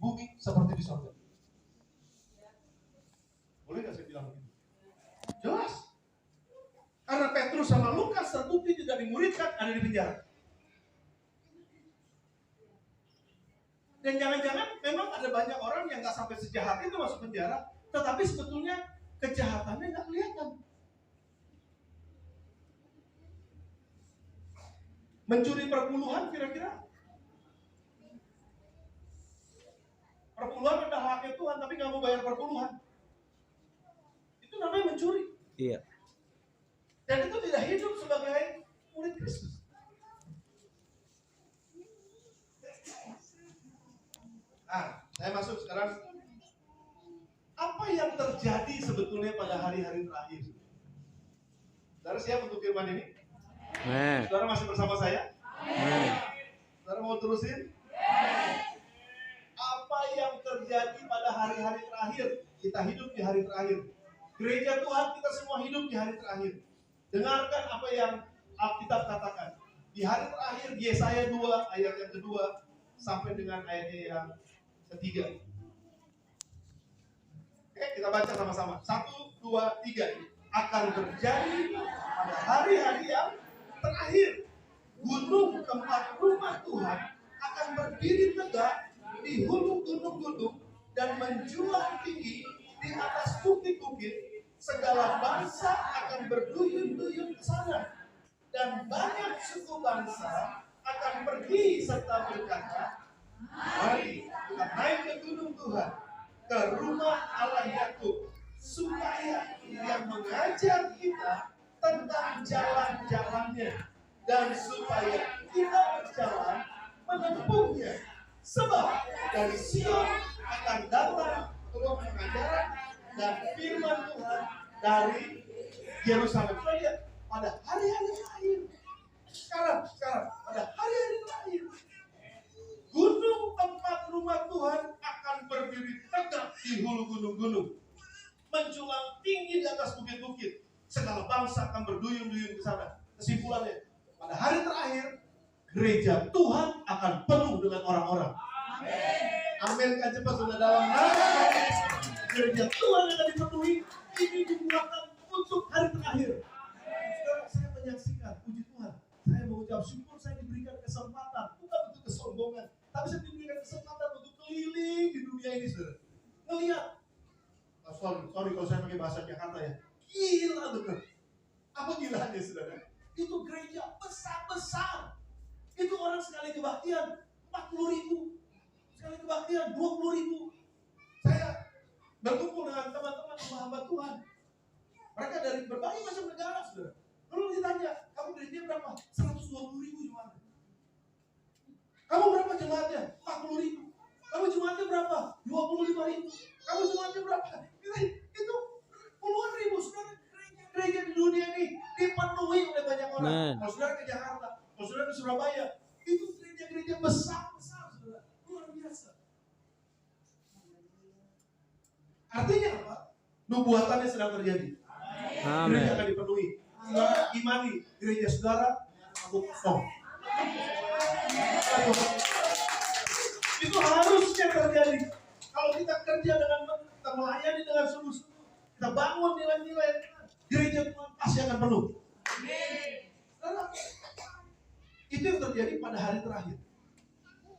bumi seperti di surga. Boleh nggak saya bilang begitu? Jelas. Karena Petrus sama Lukas terbukti tidak dimuridkan, ada di penjara. Dan jangan-jangan memang ada banyak orang yang nggak sampai sejahat itu masuk penjara, tetapi sebetulnya kejahatannya nggak kelihatan. Mencuri perpuluhan kira-kira? Perpuluhan adalah haknya Tuhan, tapi nggak mau bayar perpuluhan. Itu namanya mencuri. Iya. Dan itu tidak hidup sebagai murid Kristus. Nah, saya masuk sekarang. Apa yang terjadi sebetulnya pada hari-hari terakhir? Saudara siap untuk firman ini? Saudara masih bersama saya? Saudara mau terusin? Apa yang terjadi pada hari-hari terakhir? Kita hidup di hari terakhir. Gereja Tuhan, kita semua hidup di hari terakhir. Dengarkan apa yang Alkitab katakan. Di hari terakhir, Yesaya 2 ayat yang kedua sampai dengan ayat yang ketiga. Oke, kita baca sama-sama. 1, 2, 3. Akan terjadi pada hari-hari yang terakhir, gunung tempat rumah Tuhan akan berdiri tegak di hulu gunung-gunung dan menjulang tinggi di atas bukit-bukit. Segala bangsa akan berduyun-duyun ke sana, dan banyak suku bangsa akan pergi serta berkata, mari kita naik ke gunung Tuhan, ke rumah Allah Yakub, supaya Dia mengajar kita tentang jalan-jalannya, dan supaya kita berjalan menempuhnya. Sebab dari Sion akan datang turun pengajaran dan firman Tuhan dari Yerusalem. Kita lihat pada hari-hari terakhir. Sekarang pada hari-hari terakhir, gunung tempat rumah Tuhan akan berdiri tegak di hulu gunung-gunung, menjulang tinggi di atas bukit-bukit. Segala bangsa akan berduyun-duyun ke sana. Kesimpulannya, pada hari terakhir, gereja Tuhan akan penuh dengan orang-orang. Amin. Kan cepat sudah dalam nama gereja Tuhan akan dipenuhi. Ini dibuatkan untuk hari terakhir. Sekarang saya menyaksikan, puji Tuhan, saya mengucap syukur saya diberikan kesempatan, bukan untuk kesombongan, tapi saya diberikan kesempatan untuk keliling di dunia ini, saudara. Ngelihat, sorry kalau saya pakai bahasa Jakarta ya, gila bener. Apa gilanya, saudara? Itu gereja besar-besar. Itu orang sekali kebaktian 40.000, sekali kebaktian 20.000. Saya berkumpul dengan teman-teman hamba Tuhan. Mereka dari berbagai macam negara, saudara. Lalu ditanya, kamu gereja berapa? 120.000 jemaatnya. Kamu berapa jemaatnya? 40.000. Kamu jemaatnya berapa? 25.000. Kamu jemaatnya berapa? Itu puluhan ribu, saudara. Gereja di dunia ini dipenuhi oleh banyak orang. Kalau saudara ke Jakarta, kalau saudara ke Surabaya, itu gereja-gereja besar-besar, saudara. Luar biasa. Artinya apa? Nubuatannya sedang terjadi. Amin. Gereja akan dipenuhi. Saudara imani gereja saudara aku kosong. Itu harusnya terjadi. Kalau kita kerja dengan kita melayani dengan sungguh-sungguh, kita bangun nilai-nilai, gereja Tuhan pasti akan penuh. Saudara, itu yang terjadi pada hari terakhir.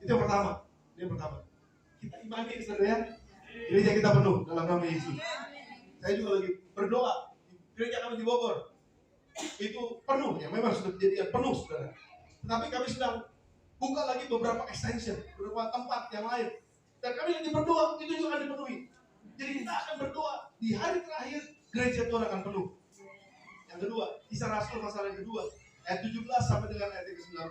Itu yang pertama. Kita imani, saudara ya, gereja kita penuh dalam nama Yesus. Saya juga lagi berdoa. Gereja kami di Bogor itu penuh, ya memang sudah kejadian penuh, saudara. Tetapi kami sedang buka lagi beberapa extension, beberapa tempat yang lain. Dan kami lagi berdoa, itu juga akan dipenuhi. Jadi kita akan berdoa di hari terakhir gereja Tuhan akan penuh. Yang kedua, Kisah Rasul pasal yang kedua, ayat 17 sampai dengan ayat yang ke-19.